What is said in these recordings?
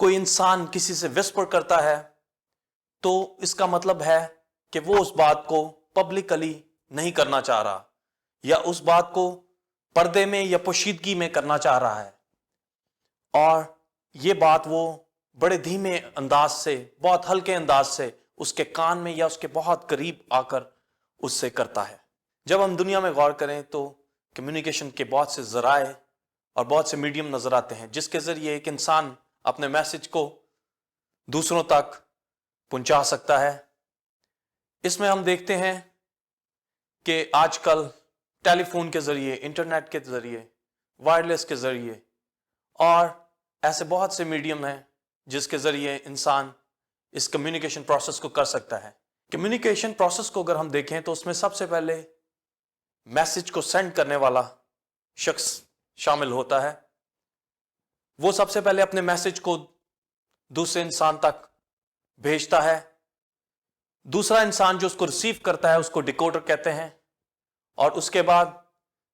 کوئی انسان کسی سے وسپر کرتا ہے تو اس کا مطلب ہے کہ وہ اس بات کو پبلکلی نہیں کرنا چاہ رہا، یا اس بات کو پردے میں یا پوشیدگی میں کرنا چاہ رہا ہے، اور یہ بات وہ بڑے دھیمے انداز سے، بہت ہلکے انداز سے اس کے کان میں یا اس کے بہت قریب آ کر اس سے کرتا ہے۔ جب ہم دنیا میں غور کریں تو کمیونیکیشن کے بہت سے ذرائع اور بہت سے میڈیم نظر آتے ہیں جس کے ذریعے ایک انسان اپنے میسج کو دوسروں تک پہنچا سکتا ہے۔ اس میں ہم دیکھتے ہیں کہ آج کل ٹیلی فون کے ذریعے، انٹرنیٹ کے ذریعے، وائرلیس کے ذریعے اور ایسے بہت سے میڈیم ہیں جس کے ذریعے انسان اس کمیونیکیشن پروسیس کو کر سکتا ہے۔ کمیونیکیشن پروسیس کو اگر ہم دیکھیں تو اس میں سب سے پہلے میسج کو سینڈ کرنے والا شخص شامل ہوتا ہے۔ وہ سب سے پہلے اپنے میسج کو دوسرے انسان تک بھیجتا ہے، دوسرا انسان جو اس کو ریسیو کرتا ہے اس کو ڈیکوڈر کہتے ہیں، اور اس کے بعد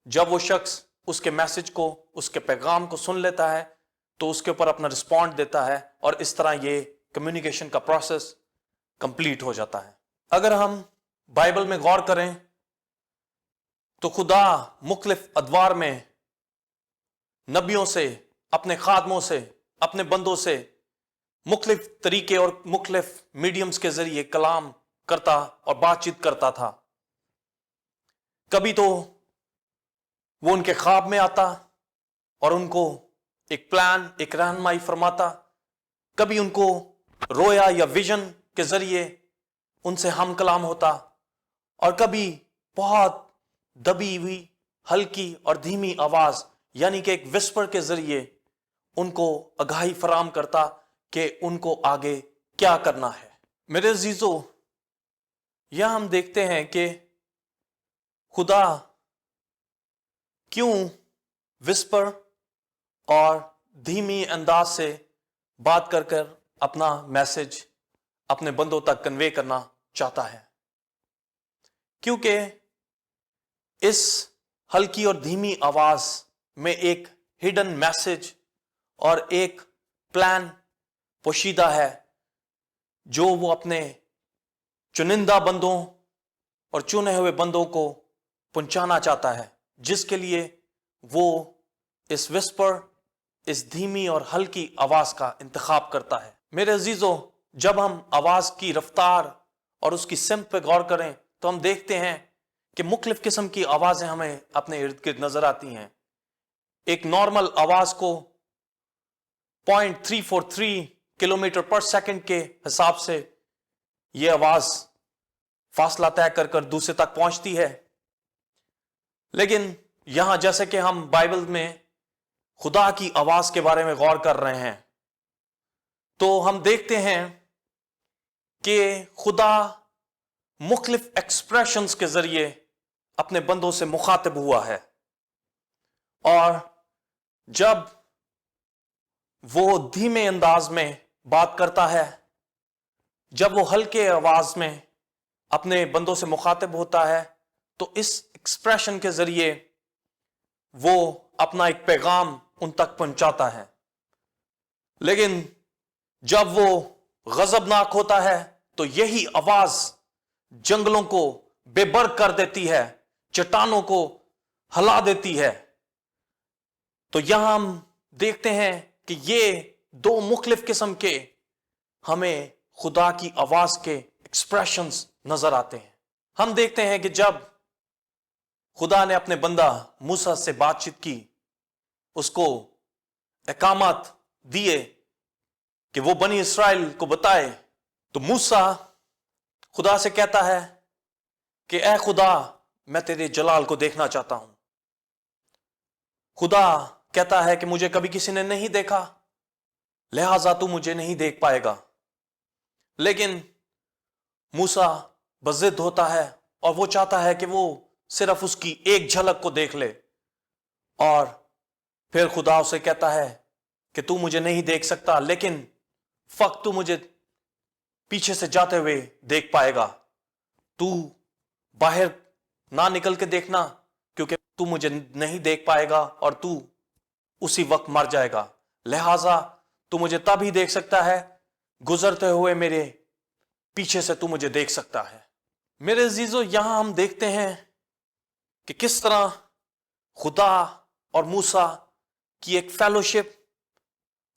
جب وہ شخص اس کے میسج کو، اس کے پیغام کو سن لیتا ہے تو اس کے اوپر اپنا رسپونڈ دیتا ہے، اور اس طرح یہ کمیونیکیشن کا پروسیس کمپلیٹ ہو جاتا ہے۔ اگر ہم بائبل میں غور کریں تو خدا مختلف ادوار میں نبیوں سے، اپنے خادموں سے، اپنے بندوں سے مختلف طریقے اور مختلف میڈیمز کے ذریعے کلام کرتا اور بات چیت کرتا تھا۔ کبھی تو وہ ان کے خواب میں آتا اور ان کو ایک پلان، ایک رہنمائی فرماتا، کبھی ان کو رویا یا ویژن کے ذریعے ان سے ہم کلام ہوتا، اور کبھی بہت دبی ہوئی ہلکی اور دھیمی آواز یعنی کہ ایک وسپر کے ذریعے ان کو آگاہی فراہم کرتا کہ ان کو آگے کیا کرنا ہے۔ میرے عزیزو، یہاں ہم دیکھتے ہیں کہ خدا کیوں وسپر اور دھیمی انداز سے بات کر کر اپنا میسج اپنے بندوں تک کنوے کرنا چاہتا ہے، کیونکہ اس ہلکی اور دھیمی آواز میں ایک ہڈن میسج اور ایک پلان پوشیدہ ہے جو وہ اپنے چنندہ بندوں اور چنے ہوئے بندوں کو پہنچانا چاہتا ہے، جس کے لیے وہ اس وسپر، اس دھیمی اور ہلکی آواز کا انتخاب کرتا ہے۔ میرے عزیزو، جب ہم آواز کی رفتار اور اس کی سمت پہ غور کریں تو ہم دیکھتے ہیں کہ مختلف قسم کی آوازیں ہمیں اپنے ارد گرد نظر آتی ہیں۔ ایک نارمل آواز کو 0.343 کلومیٹر پر سیکنڈ کے حساب سے یہ آواز فاصلہ طے کر کر دوسرے تک پہنچتی ہے، لیکن یہاں جیسے کہ ہم بائبل میں خدا کی آواز کے بارے میں غور کر رہے ہیں تو ہم دیکھتے ہیں کہ خدا مختلف ایکسپریشنز کے ذریعے اپنے بندوں سے مخاطب ہوا ہے، اور جب وہ دھیمے انداز میں بات کرتا ہے، جب وہ ہلکے آواز میں اپنے بندوں سے مخاطب ہوتا ہے تو اس ایکسپریشن کے ذریعے وہ اپنا ایک پیغام ان تک پہنچاتا ہے۔ لیکن جب وہ غضبناک ہوتا ہے تو یہی آواز جنگلوں کو بے برگ کر دیتی ہے، چٹانوں کو ہلا دیتی ہے۔ تو یہاں ہم دیکھتے ہیں کہ یہ دو مختلف قسم کے ہمیں خدا کی آواز کے ایکسپریشنز نظر آتے ہیں۔ ہم دیکھتے ہیں کہ جب خدا نے اپنے بندہ موسیٰ سے بات چیت کی، اس کو احکامات دیے کہ وہ بنی اسرائیل کو بتائے، تو موسیٰ خدا سے کہتا ہے کہ اے خدا، میں تیرے جلال کو دیکھنا چاہتا ہوں۔ خدا کہتا ہے کہ مجھے کبھی کسی نے نہیں دیکھا، لہذا تو مجھے نہیں دیکھ پائے گا۔ لیکن موسیٰ بضد ہوتا ہے اور وہ چاہتا ہے کہ وہ صرف اس کی ایک جھلک کو دیکھ لے، اور پھر خدا اسے کہتا ہے کہ تو مجھے نہیں دیکھ سکتا، لیکن فقط تو مجھے پیچھے سے جاتے ہوئے دیکھ پائے گا۔ تو باہر نہ نکل کے دیکھنا، کیونکہ تو مجھے نہیں دیکھ پائے گا اور تو اسی وقت مر جائے گا، لہذا تو مجھے تب ہی دیکھ سکتا ہے، گزرتے ہوئے میرے پیچھے سے تو مجھے دیکھ سکتا ہے۔ میرے عزیزو، یہاں ہم دیکھتے ہیں کہ کس طرح خدا اور موسیٰ کی ایک فیلوشپ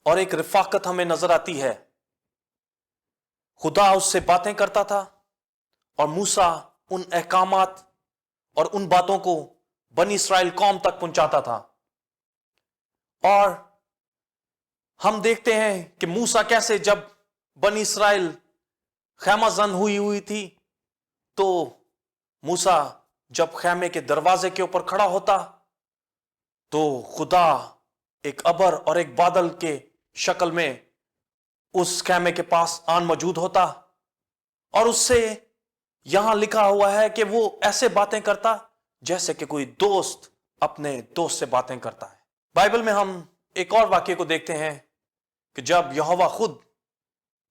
اور ایک رفاقت ہمیں نظر آتی ہے۔ خدا اس سے باتیں کرتا تھا اور موسیٰ ان احکامات اور ان باتوں کو بنی اسرائیل قوم تک پہنچاتا تھا۔ اور ہم دیکھتے ہیں کہ موسیٰ کیسے جب بنی اسرائیل خیمہ زن ہوئی تھی، تو موسیٰ جب خیمے کے دروازے کے اوپر کھڑا ہوتا تو خدا ایک ابر اور ایک بادل کے شکل میں اس خیمے کے پاس آن موجود ہوتا، اور اس سے یہاں لکھا ہوا ہے کہ وہ ایسے باتیں کرتا جیسے کہ کوئی دوست اپنے دوست سے باتیں کرتا ہے۔ بائبل میں ہم ایک اور واقعے کو دیکھتے ہیں کہ جب یہوہ خود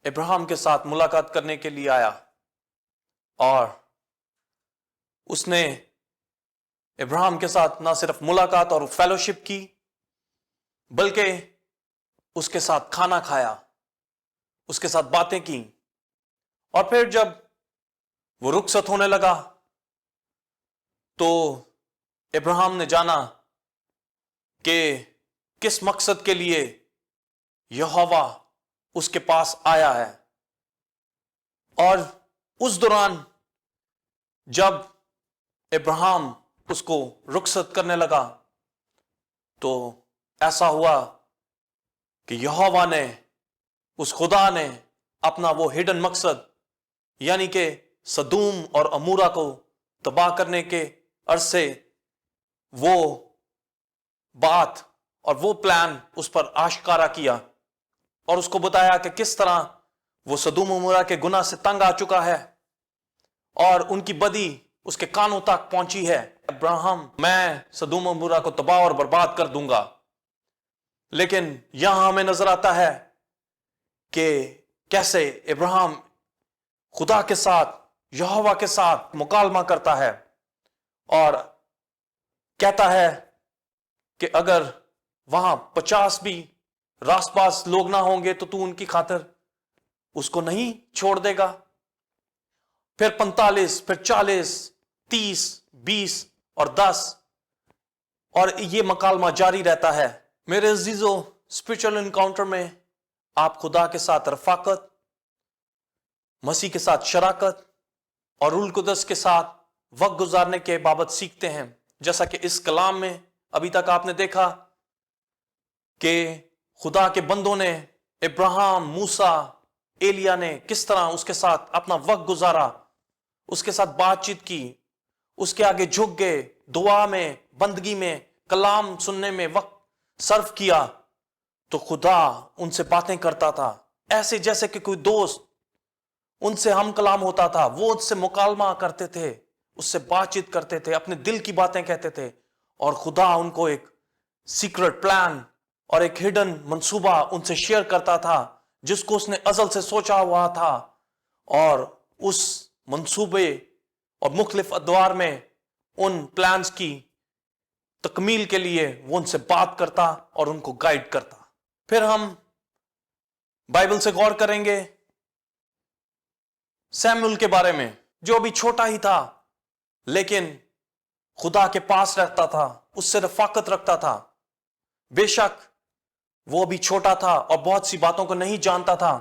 ابراہیم کے ساتھ ملاقات کرنے کے لیے آیا اور اس نے ابراہیم کے ساتھ نہ صرف ملاقات اور فیلوشپ کی، بلکہ اس کے ساتھ کھانا کھایا، اس کے ساتھ باتیں کی، اور پھر جب وہ رخصت ہونے لگا تو ابراہیم نے جانا کہ کس مقصد کے لیے یہوہ اس کے پاس آیا ہے۔ اور اس دوران جب ابراہیم اس کو رخصت کرنے لگا تو ایسا ہوا کہ یہوہ نے، اس خدا نے اپنا وہ ہڈن مقصد، یعنی کہ سدوم اور عمورہ کو تباہ کرنے کے عرض سے وہ بات اور وہ پلان اس پر آشکارا کیا، اور اس کو بتایا کہ کس طرح وہ سدوم عمورہ کے گناہ سے تنگ آ چکا ہے اور ان کی بدی اس کے کانوں تک پہنچی ہے۔ ابراہیم، میں سدوم عمورہ کو تباہ اور برباد کر دوں گا، لیکن یہاں ہمیں نظر آتا ہے کہ کیسے ابراہیم خدا کے ساتھ، یہوہ کے ساتھ مکالمہ کرتا ہے اور کہتا ہے کہ اگر وہاں 50 بھی راس پاس لوگ نہ ہوں گے تو ان کی خاطر اس کو نہیں چھوڑ دے گا۔ پھر 45، پھر 40، 30، 20 اور 10، اور یہ مکالمہ جاری رہتا ہے۔ میرے عزیزو، اسپرچل انکاؤنٹر میں آپ خدا کے ساتھ رفاقت، مسیح کے ساتھ شراکت اور روح القدس کے ساتھ وقت گزارنے کے بابت سیکھتے ہیں، جیسا کہ اس کلام میں ابھی تک آپ نے دیکھا کہ خدا کے بندوں نے، ابراہیم، موسیٰ، ایلیا نے کس طرح اس کے ساتھ اپنا وقت گزارا، اس کے ساتھ بات چیت کی، اس کے آگے جھک گئے، دعا میں، بندگی میں، کلام سننے میں وقت صرف کیا، تو خدا ان سے باتیں کرتا تھا ایسے جیسے کہ کوئی دوست ان سے ہم کلام ہوتا تھا۔ وہ ان سے مکالمہ کرتے تھے، اس سے بات چیت کرتے تھے، اپنے دل کی باتیں کہتے تھے، اور خدا ان کو ایک سیکرٹ پلان اور ایک ہڈن منصوبہ ان سے شیئر کرتا تھا جس کو اس نے ازل سے سوچا ہوا تھا، اور اس منصوبے اور مختلف ادوار میں ان پلانز کی تکمیل کے لیے وہ ان سے بات کرتا اور ان کو گائیڈ کرتا۔ پھر ہم بائبل سے غور کریں گے سیموئیل کے بارے میں، جو ابھی چھوٹا ہی تھا لیکن خدا کے پاس رہتا تھا، اس سے رفاقت رکھتا تھا۔ بے شک وہ ابھی چھوٹا تھا اور بہت سی باتوں کو نہیں جانتا تھا،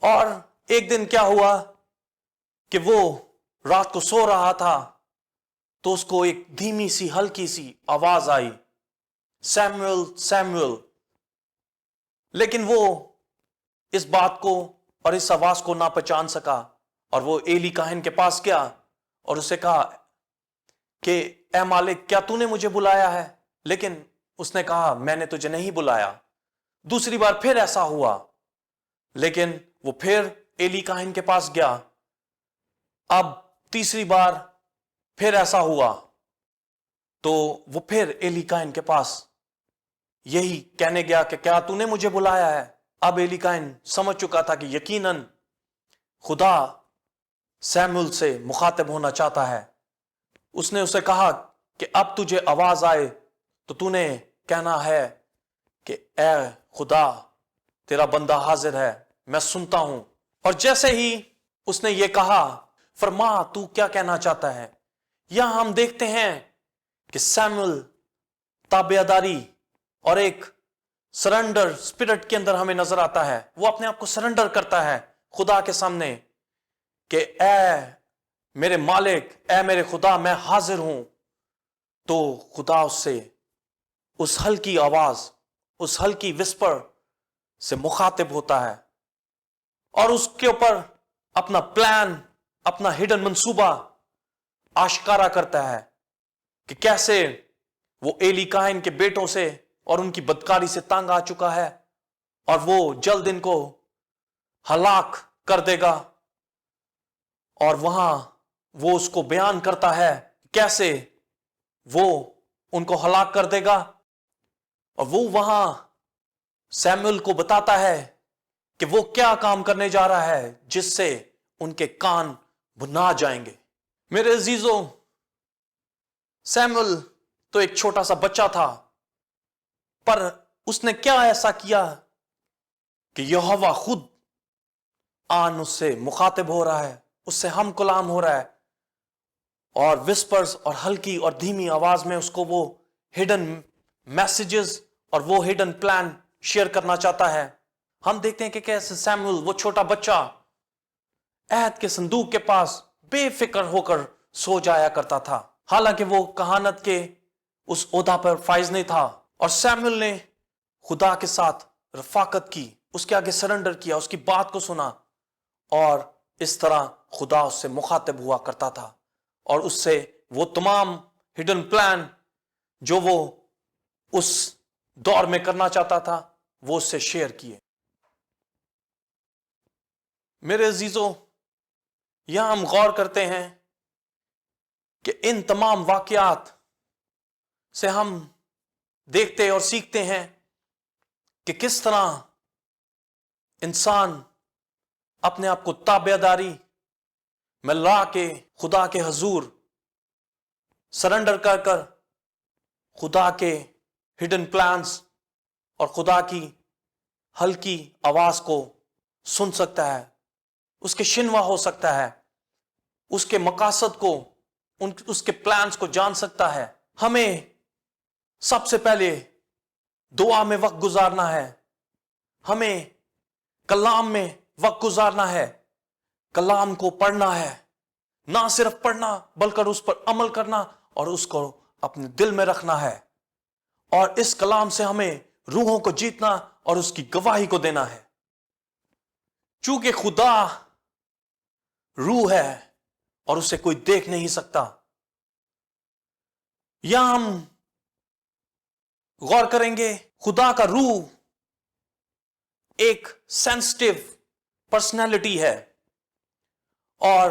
اور ایک دن کیا ہوا کہ وہ رات کو سو رہا تھا تو اس کو ایک دھیمی سی ہلکی سی آواز آئی، سیموئیل سیموئیل۔ لیکن وہ اس بات کو اور اس آواز کو نہ پہچان سکا، اور وہ ایلی کاہن کے پاس گیا اور اسے کہا کہ اے مالک، کیا تو نے مجھے بلایا ہے؟ لیکن اس نے کہا میں نے تجھے نہیں بلایا۔ دوسری بار پھر ایسا ہوا، لیکن وہ پھر ایلی کاہن کے پاس گیا۔ اب تیسری بار پھر ایسا ہوا تو وہ پھر ایلی کاہن کے پاس یہی کہنے گیا کہ کیا تو نے مجھے بلایا ہے؟ اب ایلی کاہن سمجھ چکا تھا کہ یقیناً خدا سیموئیل سے مخاطب ہونا چاہتا ہے۔ اس نے اسے کہا کہ اب تجھے آواز آئے تو تو نے کہنا ہے کہ اے خدا تیرا بندہ حاضر ہے، میں سنتا ہوں۔ اور جیسے ہی اس نے یہ کہا، فرما تو کیا کہنا چاہتا ہے، یہاں ہم دیکھتے ہیں کہ سیموئل تابعداری اور ایک سرنڈر اسپرٹ کے اندر ہمیں نظر آتا ہے۔ وہ اپنے آپ کو سرنڈر کرتا ہے خدا کے سامنے کہ اے میرے مالک، اے میرے خدا، میں حاضر ہوں۔ تو خدا اس سے اس ہلکی آواز، اس ہلکی وسپر سے مخاطب ہوتا ہے اور اس کے اوپر اپنا پلان، اپنا ہڈن منصوبہ آشکارا کرتا ہے کہ کیسے وہ ایلی کاہن کے بیٹوں سے اور ان کی بدکاری سے تنگ آ چکا ہے اور وہ جلد ان کو ہلاک کر دے گا۔ اور وہاں وہ اس کو بیان کرتا ہے کیسے وہ ان کو ہلاک کر دے گا، اور وہ وہاں سیموئل کو بتاتا ہے کہ وہ کیا کام کرنے جا رہا ہے جس سے ان کے کان بھنا جائیں گے۔ میرے عزیزوں، سیموئل تو ایک چھوٹا سا بچہ تھا، پر اس نے کیا ایسا کیا کہ یہوہ خود آن اس سے مخاطب ہو رہا ہے، اس سے ہم کلام ہو رہا ہے، اور وسپرز اور ہلکی اور دھیمی آواز میں اس کو وہ ہڈن میسیجز اور وہ ہڈن پلان شیئر کرنا چاہتا ہے۔ ہم دیکھتے ہیں کہ کیسے سیموئل، وہ چھوٹا بچہ، عہد کے صندوق کے پاس بے فکر ہو کر سو جایا کرتا تھا، حالانکہ وہ کہانت کے اس عہدہ پر فائز نہیں تھا۔ اور سیموئل نے خدا کے ساتھ رفاقت کی، اس کے آگے سرنڈر کیا، اس کی بات کو سنا، اور اس طرح خدا اس سے مخاطب ہوا کرتا تھا اور اس سے وہ تمام ہڈن پلان جو وہ اس دور میں کرنا چاہتا تھا وہ اس سے شیئر کیے۔ میرے عزیزوں، یہاں ہم غور کرتے ہیں کہ ان تمام واقعات سے ہم دیکھتے اور سیکھتے ہیں کہ کس طرح انسان اپنے آپ کو تابعداری میں لا کے خدا کے حضور سرنڈر کر کر خدا کے ہڈن پلانز اور خدا کی ہلکی آواز کو سن سکتا ہے، اس کے شنوا ہو سکتا ہے، اس کے مقاصد کو، اس کے پلانز کو جان سکتا ہے۔ ہمیں سب سے پہلے دعا میں وقت گزارنا ہے، ہمیں کلام میں وقت گزارنا ہے، کلام کو پڑھنا ہے، نہ صرف پڑھنا بلکہ اس پر عمل کرنا اور اس کو اپنے دل میں رکھنا ہے، اور اس کلام سے ہمیں روحوں کو جیتنا اور اس کی گواہی کو دینا ہے۔ چونکہ خدا روح ہے اور اسے کوئی دیکھ نہیں سکتا۔ یہاں ہم غور کریں گے، خدا کا روح ایک سینسٹیو پرسنالٹی ہے، اور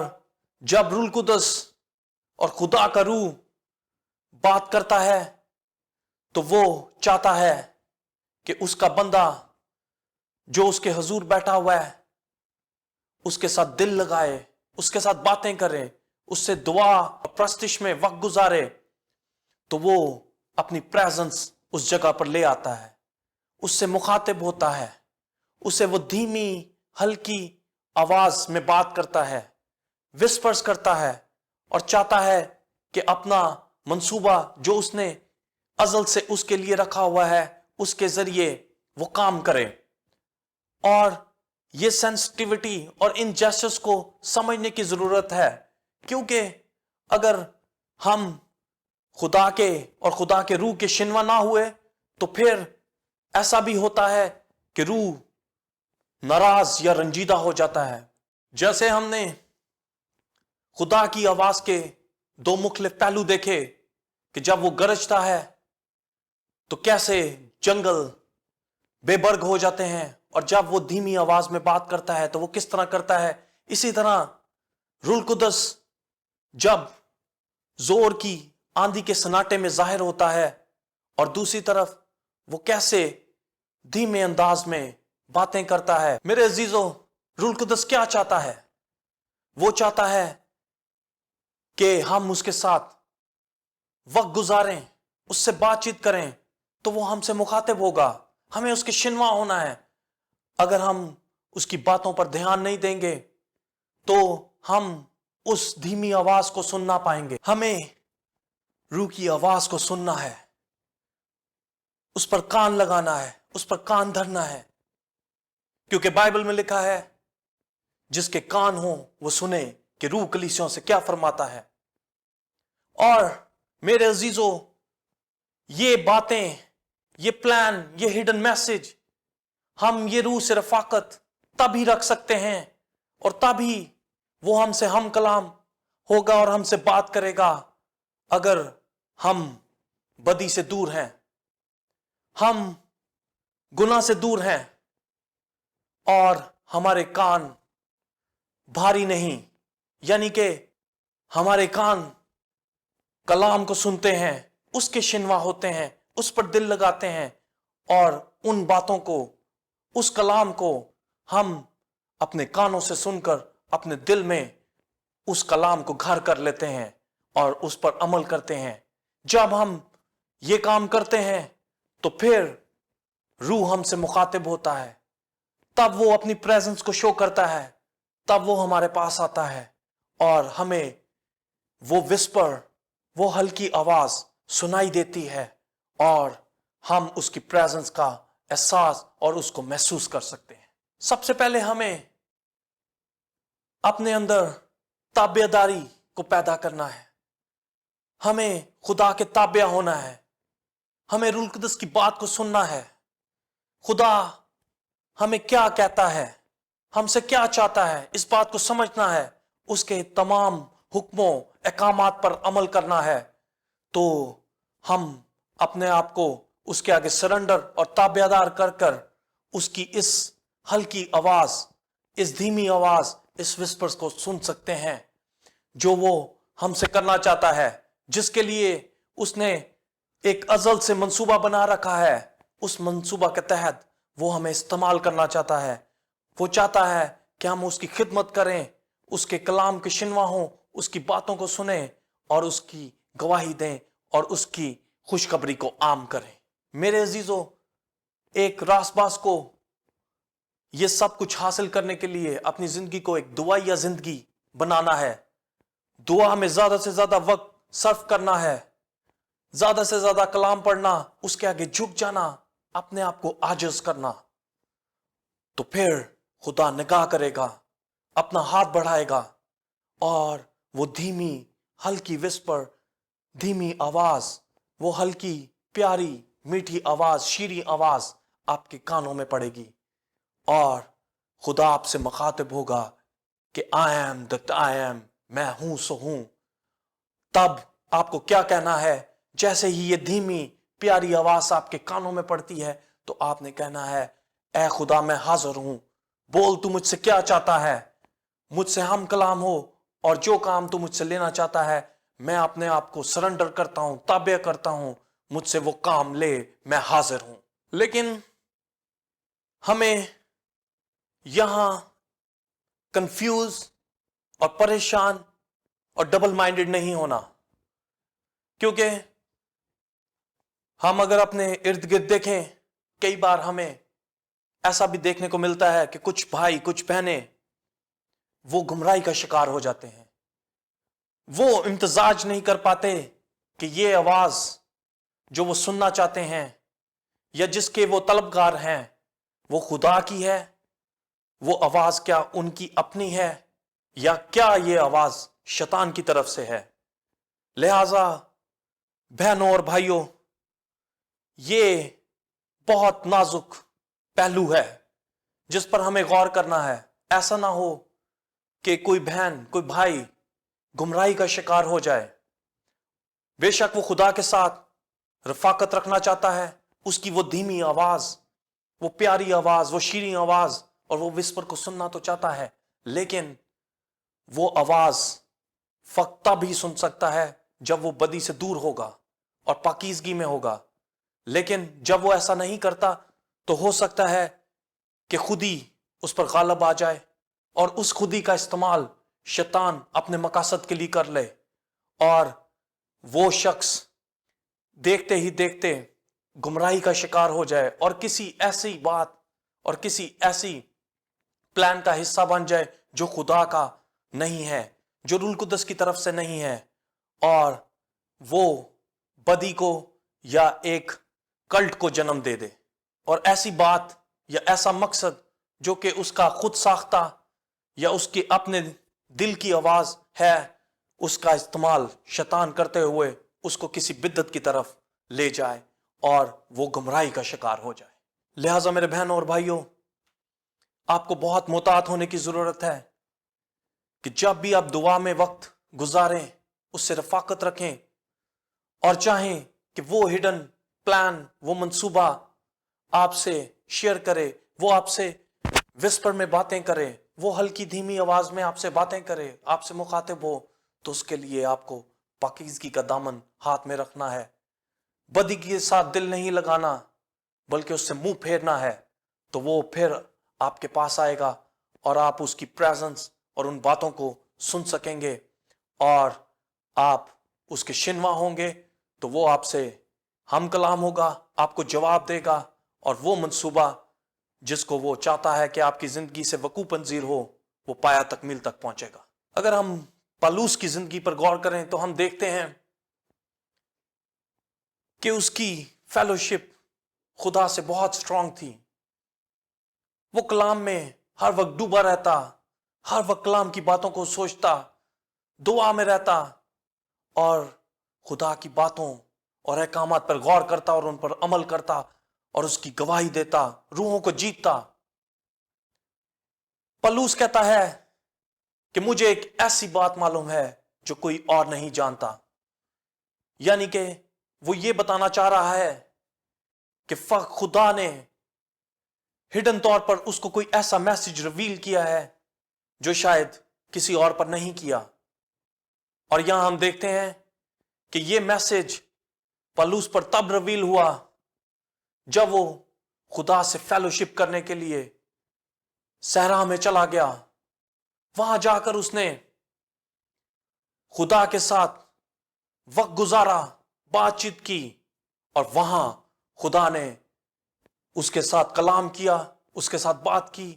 جب روح القدس اور خدا کا روح بات کرتا ہے تو وہ چاہتا ہے کہ اس کا بندہ جو اس کے حضور بیٹھا ہوا ہے اس کے ساتھ دل لگائے، اس کے ساتھ باتیں کرے، اس سے دعا اور پرستش میں وقت گزارے، تو وہ اپنی پریزنس اس جگہ پر لے آتا ہے، اس سے مخاطب ہوتا ہے، اسے وہ دھیمی ہلکی آواز میں بات کرتا ہے، وسپرز کرتا ہے، اور چاہتا ہے کہ اپنا منصوبہ جو اس نے ازل سے اس کے لیے رکھا ہوا ہے اس کے ذریعے وہ کام کرے۔ اور یہ سینسٹیوٹی اور ان جیسچرز کو سمجھنے کی ضرورت ہے، کیونکہ اگر ہم خدا کے اور خدا کے روح کے شنوا نہ ہوئے تو پھر ایسا بھی ہوتا ہے کہ روح ناراض یا رنجیدہ ہو جاتا ہے۔ جیسے ہم نے خدا کی آواز کے دو مختلف پہلو دیکھے کہ جب وہ گرجتا ہے تو کیسے جنگل بے برگ ہو جاتے ہیں، اور جب وہ دھیمی آواز میں بات کرتا ہے تو وہ کس طرح کرتا ہے۔ اسی طرح روح القدس جب زور کی آندھی کے سناٹے میں ظاہر ہوتا ہے، اور دوسری طرف وہ کیسے دھیمے انداز میں باتیں کرتا ہے۔ میرے عزیزوں، روح القدس کیا چاہتا ہے؟ وہ چاہتا ہے کہ ہم اس کے ساتھ وقت گزاریں، اس سے بات چیت کریں، تو وہ ہم سے مخاطب ہوگا، ہمیں اس کے شنوا ہونا ہے. اگر ہم اس کی باتوں پر دھیان نہیں دیں گے تو ہم اس دھیمی آواز کو سن نہ پائیں گے. ہمیں روح کی آواز کو سننا ہے، اس پر کان لگانا ہے، اس پر کان دھرنا ہے، کیونکہ بائبل میں لکھا ہے جس کے کان ہوں وہ سنے کہ روح کلیسیوں سے کیا فرماتا ہے. اور میرے عزیزو، یہ باتیں، یہ پلان، یہ ہڈن میسج، ہم یہ روح سے رفاقت تبھی رکھ سکتے ہیں اور تبھی وہ ہم سے ہم کلام ہوگا اور ہم سے بات کرے گا اگر ہم بدی سے دور ہیں، ہم گناہ سے دور ہیں اور ہمارے کان بھاری نہیں، یعنی کہ ہمارے کان کلام کو سنتے ہیں، اس کے شنوا ہوتے ہیں، اس پر دل لگاتے ہیں اور ان باتوں کو، اس کلام کو ہم اپنے کانوں سے سن کر اپنے دل میں اس کلام کو گھر کر لیتے ہیں اور اس پر عمل کرتے ہیں. جب ہم یہ کام کرتے ہیں تو پھر روح ہم سے مخاطب ہوتا ہے، تب وہ اپنی پریزنس کو شو کرتا ہے، تب وہ ہمارے پاس آتا ہے اور ہمیں وہ وسپر، وہ ہلکی آواز سنائی دیتی ہے اور ہم اس کی پریزنس کا احساس اور اس کو محسوس کر سکتے ہیں. سب سے پہلے ہمیں اپنے اندر تابعداری کو پیدا کرنا ہے. ہمیں خدا کے تابع ہونا ہے، ہمیں روح القدس کی بات کو سننا ہے. خدا ہمیں کیا کہتا ہے، ہم سے کیا چاہتا ہے، اس بات کو سمجھنا ہے، اس کے تمام حکموں احکامات پر عمل کرنا ہے. تو ہم اپنے آپ کو اس کے آگے سرنڈر اور تابعدار کر کر اس کی اس ہلکی آواز، اس دھیمی آواز، اس وسپرز کو سن سکتے ہیں جو وہ ہم سے کرنا چاہتا ہے، جس کے لیے اس نے ایک ازل سے منصوبہ بنا رکھا ہے. اس منصوبہ کے تحت وہ ہمیں استعمال کرنا چاہتا ہے. وہ چاہتا ہے کہ ہم اس کی خدمت کریں، اس کے کلام کے شنوا ہوں، اس کی باتوں کو سنیں اور اس کی گواہی دیں اور اس کی خوشخبری کو عام کریں. میرے عزیزو، ایک راس باس کو یہ سب کچھ حاصل کرنے کے لیے اپنی زندگی کو ایک دعائیا زندگی بنانا ہے. دعا میں زیادہ سے زیادہ وقت صرف کرنا ہے، زیادہ سے زیادہ کلام پڑھنا، اس کے آگے جھک جانا، اپنے آپ کو عاجز کرنا. تو پھر خدا نگاہ کرے گا، اپنا ہاتھ بڑھائے گا اور وہ دھیمی ہلکی وسپر، دھیمی آواز، وہ ہلکی پیاری میٹھی آواز، شیریں آواز آپ کے کانوں میں پڑے گی اور خدا آپ سے مخاطب ہوگا کہ I am that I am، میں ہوں سو ہوں. تب آپ کو کیا کہنا ہے؟ جیسے ہی یہ دھیمی پیاری آواز آپ کے کانوں میں پڑتی ہے تو آپ نے کہنا ہے، اے خدا میں حاضر ہوں، بول تو مجھ سے کیا چاہتا ہے، مجھ سے ہم کلام ہو اور جو کام تو مجھ سے لینا چاہتا ہے میں اپنے آپ کو سرنڈر کرتا ہوں، تابع کرتا ہوں، مجھ سے وہ کام لے، میں حاضر ہوں. لیکن ہمیں یہاں کنفیوز اور پریشان اور ڈبل مائنڈڈ نہیں ہونا، کیونکہ ہم اگر اپنے ارد گرد دیکھیں، کئی بار ہمیں ایسا بھی دیکھنے کو ملتا ہے کہ کچھ بھائی، کچھ بہنیں وہ گمراہی کا شکار ہو جاتے ہیں. وہ امتزاج نہیں کر پاتے کہ یہ آواز جو وہ سننا چاہتے ہیں یا جس کے وہ طلبگار ہیں وہ خدا کی ہے، وہ آواز کیا ان کی اپنی ہے یا کیا یہ آواز شیطان کی طرف سے ہے. لہذا بہنوں اور بھائیوں، یہ بہت نازک پہلو ہے جس پر ہمیں غور کرنا ہے. ایسا نہ ہو کہ کوئی بہن، کوئی بھائی گمراہی کا شکار ہو جائے. بے شک وہ خدا کے ساتھ رفاقت رکھنا چاہتا ہے، اس کی وہ دھیمی آواز، وہ پیاری آواز، وہ شیریں آواز اور وہ وسپر کو سننا تو چاہتا ہے، لیکن وہ آواز فقط تب ہی سن سکتا ہے جب وہ بدی سے دور ہوگا اور پاکیزگی میں ہوگا. لیکن جب وہ ایسا نہیں کرتا تو ہو سکتا ہے کہ خودی اس پر غالب آ جائے اور اس خودی کا استعمال شیطان اپنے مقاصد کے لیے کر لے اور وہ شخص دیکھتے ہی دیکھتے گمراہی کا شکار ہو جائے اور کسی ایسی بات اور کسی ایسی پلان کا حصہ بن جائے جو خدا کا نہیں ہے، جو روح القدس کی طرف سے نہیں ہے، اور وہ بدی کو یا ایک کلٹ کو جنم دے دے، اور ایسی بات یا ایسا مقصد جو کہ اس کا خود ساختہ یا اس کے اپنے دل کی آواز ہے، اس کا استعمال شیطان کرتے ہوئے اس کو کسی بدعت کی طرف لے جائے اور وہ گمراہی کا شکار ہو جائے۔ لہٰذا میرے بہنوں اور بھائیوں، آپ کو بہت محتاط ہونے کی ضرورت ہے کہ جب بھی آپ دعا میں وقت گزاریں اس سے رفاقت رکھیں، اور چاہیں کہ وہ ہڈن پلان، وہ منصوبہ آپ سے شیئر کرے، وہ آپ سے وسپر میں باتیں کرے، وہ ہلکی دھیمی آواز میں آپ سے باتیں کرے، آپ سے مخاطب ہو، تو اس کے لیے آپ کو پاکیزگی کا دامن ہاتھ میں رکھنا ہے، بدی کے ساتھ دل نہیں لگانا بلکہ اس سے منہ پھیرنا ہے، تو وہ پھر آپ کے پاس آئے گا اور آپ اس کی پریزنس اور ان باتوں کو سن سکیں گے، اور آپ اس کے شنوا ہوں گے، تو وہ آپ سے ہم کلام ہوگا، آپ کو جواب دے گا، اور وہ منصوبہ جس کو وہ چاہتا ہے کہ آپ کی زندگی سے وقوع پذیر ہو، وہ پایا تکمیل تک پہنچے گا۔ اگر ہم پالوس کی زندگی پر غور کریں تو ہم دیکھتے ہیں کہ اس کی فیلوشپ خدا سے بہت سٹرونگ تھی، وہ کلام میں ہر وقت ڈوبا رہتا، ہر وقت کلام کی باتوں کو سوچتا، دعا میں رہتا، اور خدا کی باتوں اور احکامات پر غور کرتا اور ان پر عمل کرتا اور اس کی گواہی دیتا، روحوں کو جیتتا۔ پلوس کہتا ہے کہ مجھے ایک ایسی بات معلوم ہے جو کوئی اور نہیں جانتا، یعنی کہ وہ یہ بتانا چاہ رہا ہے کہ خدا نے ہڈن طور پر اس کو کوئی ایسا میسج ریویل کیا ہے جو شاید کسی اور پر نہیں کیا، اور یہاں ہم دیکھتے ہیں کہ یہ میسج پلوس پر تب ریویل ہوا جب وہ خدا سے فیلوشپ کرنے کے لیے صحرا میں چلا گیا۔ وہاں جا کر اس نے خدا کے ساتھ وقت گزارا، بات چیت کی، اور وہاں خدا نے اس کے ساتھ کلام کیا، اس کے ساتھ بات کی،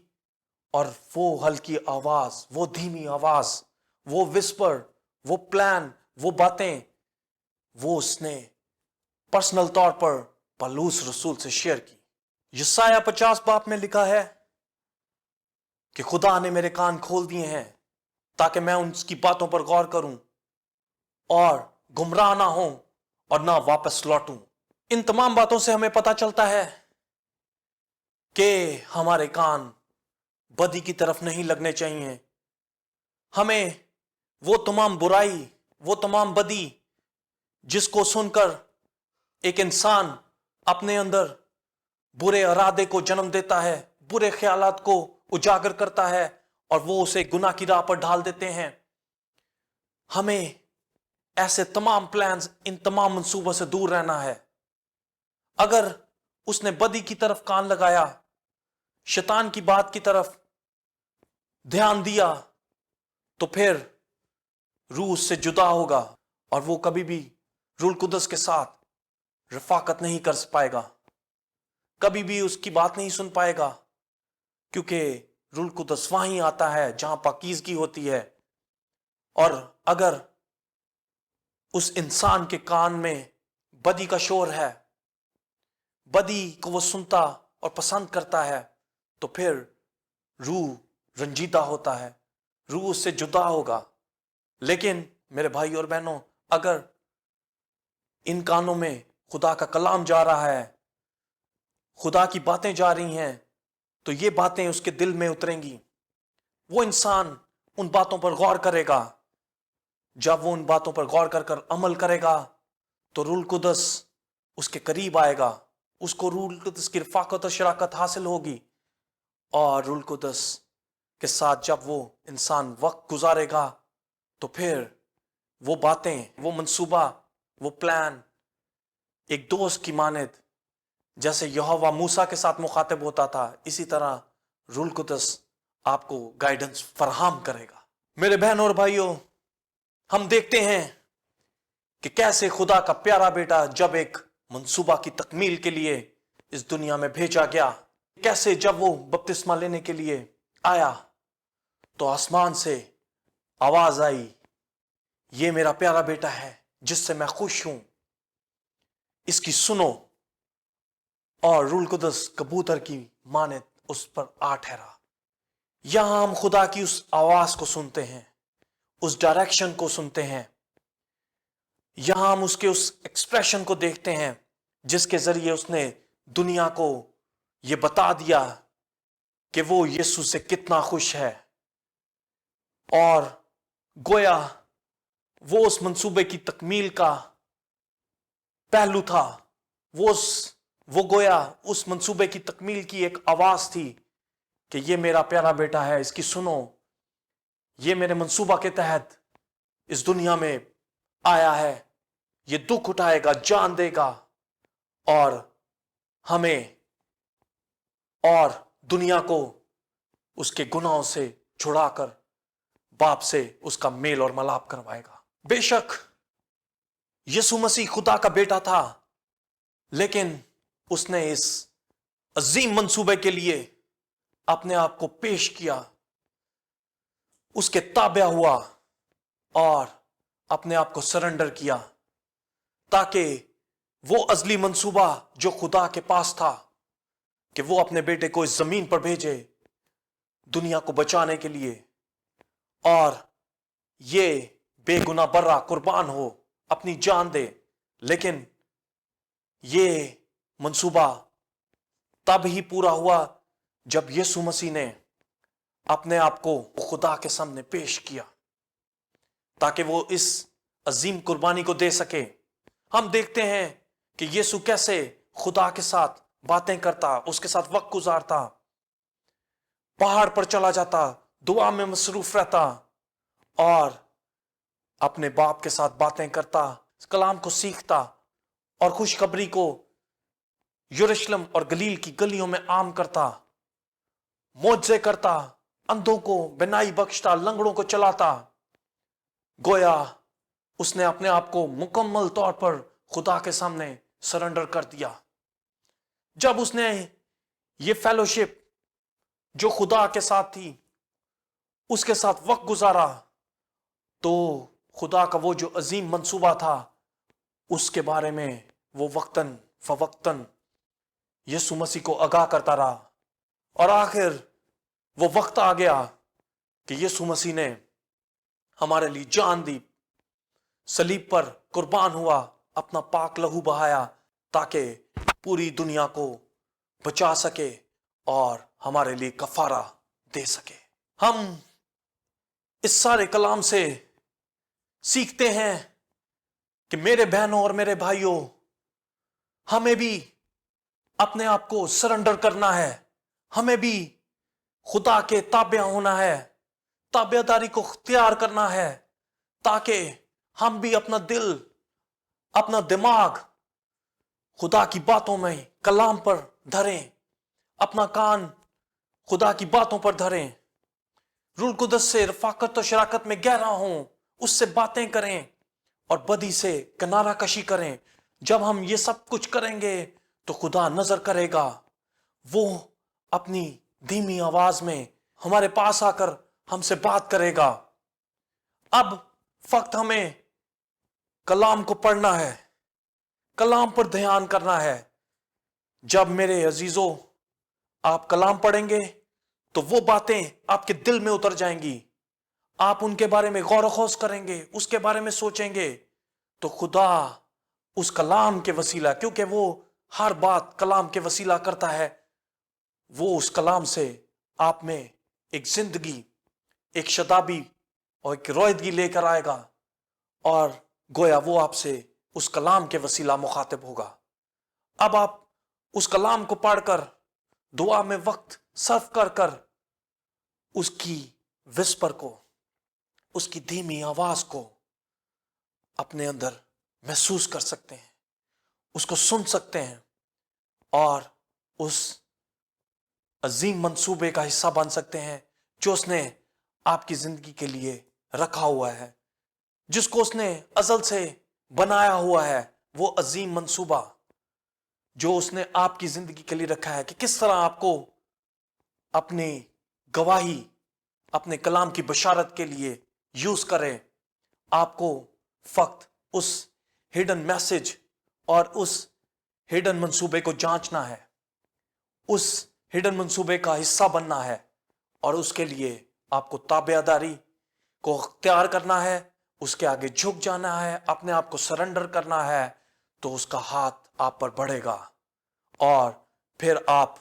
اور وہ ہلکی آواز، وہ دھیمی آواز، وہ وسپر، وہ پلان، وہ باتیں، وہ اس نے پرسنل طور پر پالوس رسول سے شیئر کی۔ یسایہ 50 باب میں لکھا ہے کہ خدا نے میرے کان کھول دیے ہیں تاکہ میں ان کی باتوں پر غور کروں اور گمراہ نہ ہوں اور نہ واپس لوٹوں۔ ان تمام باتوں سے ہمیں پتہ چلتا ہے کہ ہمارے کان بدی کی طرف نہیں لگنے چاہیے۔ ہمیں وہ تمام برائی، وہ تمام بدی جس کو سن کر ایک انسان اپنے اندر برے ارادے کو جنم دیتا ہے، برے خیالات کو اجاگر کرتا ہے اور وہ اسے گناہ کی راہ پر ڈال دیتے ہیں، ہمیں ایسے تمام پلانز، ان تمام منصوبوں سے دور رہنا ہے۔ اگر اس نے بدی کی طرف کان لگایا، شیطان کی بات کی طرف دھیان دیا، تو پھر روح اس سے جدا ہوگا اور وہ کبھی بھی روح القدس کے ساتھ رفاقت نہیں کر پائے گا، کبھی بھی اس کی بات نہیں سن پائے گا، کیونکہ روح القدس وہیں آتا ہے جہاں پاکیزگی ہوتی ہے۔ اور اگر اس انسان کے کان میں بدی کا شور ہے، بدی کو وہ سنتا اور پسند کرتا ہے، تو پھر روح رنجیدہ ہوتا ہے، روح اس سے جدا ہوگا۔ لیکن میرے بھائی اور بہنوں، اگر ان کانوں میں خدا کا کلام جا رہا ہے، خدا کی باتیں جا رہی ہیں، تو یہ باتیں اس کے دل میں اتریں گی، وہ انسان ان باتوں پر غور کرے گا۔ جب وہ ان باتوں پر غور کر عمل کرے گا تو روح القدس اس کے قریب آئے گا، اس کو روح القدس کی رفاقت اور شراکت حاصل ہوگی، اور روح القدس کے ساتھ جب وہ انسان وقت گزارے گا تو پھر وہ باتیں، وہ منصوبہ، وہ پلان ایک دوست کی مانند، جیسے یہوہ موسیٰ کے ساتھ مخاطب ہوتا تھا، اسی طرح روح القدس آپ کو گائیڈنس فراہم کرے گا۔ میرے بہنوں اور بھائیوں، ہم دیکھتے ہیں کہ کیسے خدا کا پیارا بیٹا جب ایک منصوبہ کی تکمیل کے لیے اس دنیا میں بھیجا گیا۔ کیسے جب وہ بپتسمہ لینے کے لیے آیا تو آسمان سے آواز آئی، یہ میرا پیارا بیٹا ہے جس سے میں خوش ہوں، اس کی سنو۔ اور روح القدس کبوتر کی مانند اس پر آ ٹھہرا۔ یہاں ہم خدا کی اس آواز کو سنتے ہیں، اس ڈائریکشن کو سنتے ہیں، یہاں ہم اس کے اس ایکسپریشن کو دیکھتے ہیں جس کے ذریعے اس نے دنیا کو یہ بتا دیا کہ وہ یسوع سے کتنا خوش ہے۔ اور گویا وہ اس منصوبے کی تکمیل کا پہلو تھا، وہ گویا اس منصوبے کی تکمیل کی ایک آواز تھی کہ یہ میرا پیارا بیٹا ہے، اس کی سنو، یہ میرے منصوبہ کے تحت اس دنیا میں آیا ہے، یہ دکھ اٹھائے گا، جان دے گا، اور ہمیں اور دنیا کو اس کے گناہوں سے چھڑا کر باپ سے اس کا میل اور ملاپ کروائے گا۔ بے شک یسوع مسیح خدا کا بیٹا تھا، لیکن اس نے اس عظیم منصوبے کے لیے اپنے آپ کو پیش کیا، اس کے تابع ہوا اور اپنے آپ کو سرنڈر کیا، تاکہ وہ ازلی منصوبہ جو خدا کے پاس تھا کہ وہ اپنے بیٹے کو اس زمین پر بھیجے دنیا کو بچانے کے لیے، اور یہ بے گناہ برہ قربان ہو، اپنی جان دے۔ لیکن یہ منصوبہ تب ہی پورا ہوا جب یسوع مسیح نے اپنے آپ کو خدا کے سامنے پیش کیا، تاکہ وہ اس عظیم قربانی کو دے سکے۔ ہم دیکھتے ہیں کہ یسوع کیسے خدا کے ساتھ باتیں کرتا، اس کے ساتھ وقت گزارتا، پہاڑ پر چلا جاتا، دعا میں مصروف رہتا اور اپنے باپ کے ساتھ باتیں کرتا، کلام کو سیکھتا اور خوشخبری کو یروشلم اور گلیل کی گلیوں میں عام کرتا، معجزے کرتا، اندھوں کو بینائی بخشتا، لنگڑوں کو چلاتا۔ گویا اس نے اپنے آپ کو مکمل طور پر خدا کے سامنے سرنڈر کر دیا۔ جب اس نے یہ فیلوشپ جو خدا کے ساتھ تھی اس کے ساتھ وقت گزارا، تو خدا کا وہ جو عظیم منصوبہ تھا اس کے بارے میں وہ وقتاً فوقتاً یسوع مسیح کو آگاہ کرتا رہا، اور آخر وہ وقت آ گیا کہ یسوع مسیح نے ہمارے لیے جان دی، صلیب پر قربان ہوا، اپنا پاک لہو بہایا تاکہ پوری دنیا کو بچا سکے اور ہمارے لیے کفارہ دے سکے۔ ہم اس سارے کلام سے سیکھتے ہیں کہ میرے بہنوں اور میرے بھائیوں، ہمیں بھی اپنے آپ کو سرنڈر کرنا ہے، ہمیں بھی خدا کے تابع ہونا ہے، تابع داری کو اختیار کرنا ہے، تاکہ ہم بھی اپنا دل، اپنا دماغ خدا کی باتوں میں، کلام پر دھریں، اپنا کان خدا کی باتوں پر دھریں، روح القدس سے رفاقت و شراکت میں گہرا ہوں، اس سے باتیں کریں اور بدی سے کنارہ کشی کریں۔ جب ہم یہ سب کچھ کریں گے تو خدا نظر کرے گا، وہ اپنی دھیمی آواز میں ہمارے پاس آ کر ہم سے بات کرے گا۔ اب فقط ہمیں کلام کو پڑھنا ہے، کلام پر دھیان کرنا ہے۔ جب میرے عزیزو آپ کلام پڑھیں گے تو وہ باتیں آپ کے دل میں اتر جائیں گی، آپ ان کے بارے میں غور و خوض کریں گے، اس کے بارے میں سوچیں گے، تو خدا اس کلام کے وسیلہ، کیونکہ وہ ہر بات کلام کے وسیلہ کرتا ہے، وہ اس کلام سے آپ میں ایک زندگی، ایک شتابی اور ایک رویدگی لے کر آئے گا، اور گویا وہ آپ سے اس کلام کے وسیلہ مخاطب ہوگا۔ اب آپ اس کلام کو پڑھ کر، دعا میں وقت صرف کر کر اس کی وسپر کو، اس کی دھیمی آواز کو اپنے اندر محسوس کر سکتے ہیں، اس کو سن سکتے ہیں، اور اس عظیم منصوبے کا حصہ بن سکتے ہیں جو اس نے آپ کی زندگی کے لیے رکھا ہوا ہے، جس کو اس نے ازل سے بنایا ہوا ہے، وہ عظیم منصوبہ۔ جو اس نے آپ کی زندگی کے لیے رکھا ہے کہ کس طرح آپ کو اپنی گواہی، اپنے کلام کی بشارت کے لیے یوز کرے. آپ کو فقط اس ہڈن میسج اور اس ہڈن منصوبے کو جانچنا ہے، اس ہڈن منصوبے کا حصہ بننا ہے، اور اس کے لیے آپ کو تابعداری کو اختیار کرنا ہے، اس کے آگے جھک جانا ہے، اپنے آپ کو سرنڈر کرنا ہے. تو اس کا ہاتھ آپ پر بڑھے گا، اور پھر آپ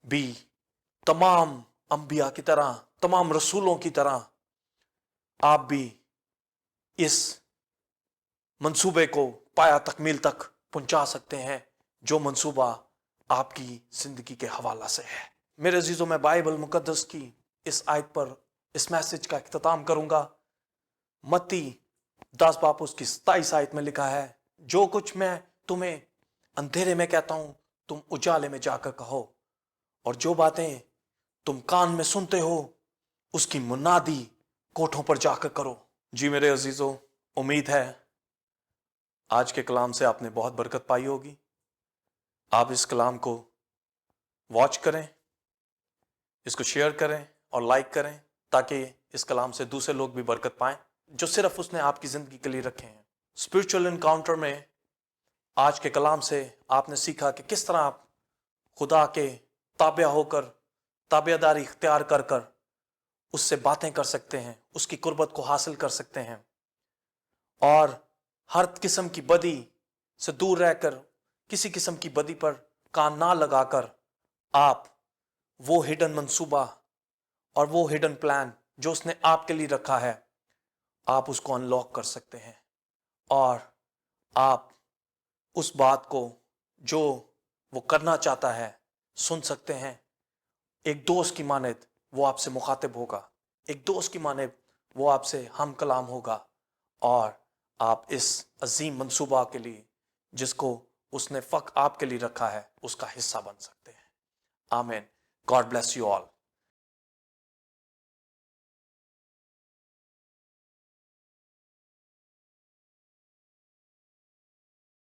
بھی تمام انبیاء کی طرح، تمام رسولوں کی طرح آپ بھی اس منصوبے کو پایا تکمیل تک پہنچا سکتے ہیں جو منصوبہ آپ کی زندگی کے حوالہ سے ہے. میرے عزیزوں، میں بائبل مقدس کی اس آیت پر اس میسج کا اختتام کروں گا. متی 10 باب اس کی 27 آیت میں لکھا ہے، جو کچھ میں تمہیں اندھیرے میں کہتا ہوں تم اجالے میں جا کر کہو، اور جو باتیں تم کان میں سنتے ہو اس کی منادی کوٹھوں پر جا کر کرو. جی میرے عزیزوں، امید ہے آج کے کلام سے آپ نے بہت برکت پائی ہوگی. آپ اس کلام کو واچ کریں، اس کو شیئر کریں اور لائک کریں، تاکہ اس کلام سے دوسرے لوگ بھی برکت پائیں جو صرف اس نے آپ کی زندگی کے لیے رکھے ہیں. اسپرچول انکاؤنٹر میں آج کے کلام سے آپ نے سیکھا کہ کس طرح آپ خدا کے تابع ہو کر، تابعداری اختیار کر کر اس سے باتیں کر سکتے ہیں، اس کی قربت کو حاصل کر سکتے ہیں، اور ہر قسم کی بدی سے دور رہ کر، کسی قسم کی بدی پر کان نہ لگا کر، آپ وہ ہڈن منصوبہ اور وہ ہڈن پلان جو اس نے آپ کے لیے رکھا ہے، آپ اس کو انلاک کر سکتے ہیں، اور آپ اس بات کو جو وہ کرنا چاہتا ہے سن سکتے ہیں. ایک دوست کی مانند وہ آپ سے مخاطب ہوگا، ایک دوست کی مانند وہ آپ سے ہم کلام ہوگا، اور آپ اس عظیم منصوبہ کے لیے جس کو اس نے فقط آپ کے لیے رکھا ہے اس کا حصہ بن سکتے ہیں. آمین. God bless you all.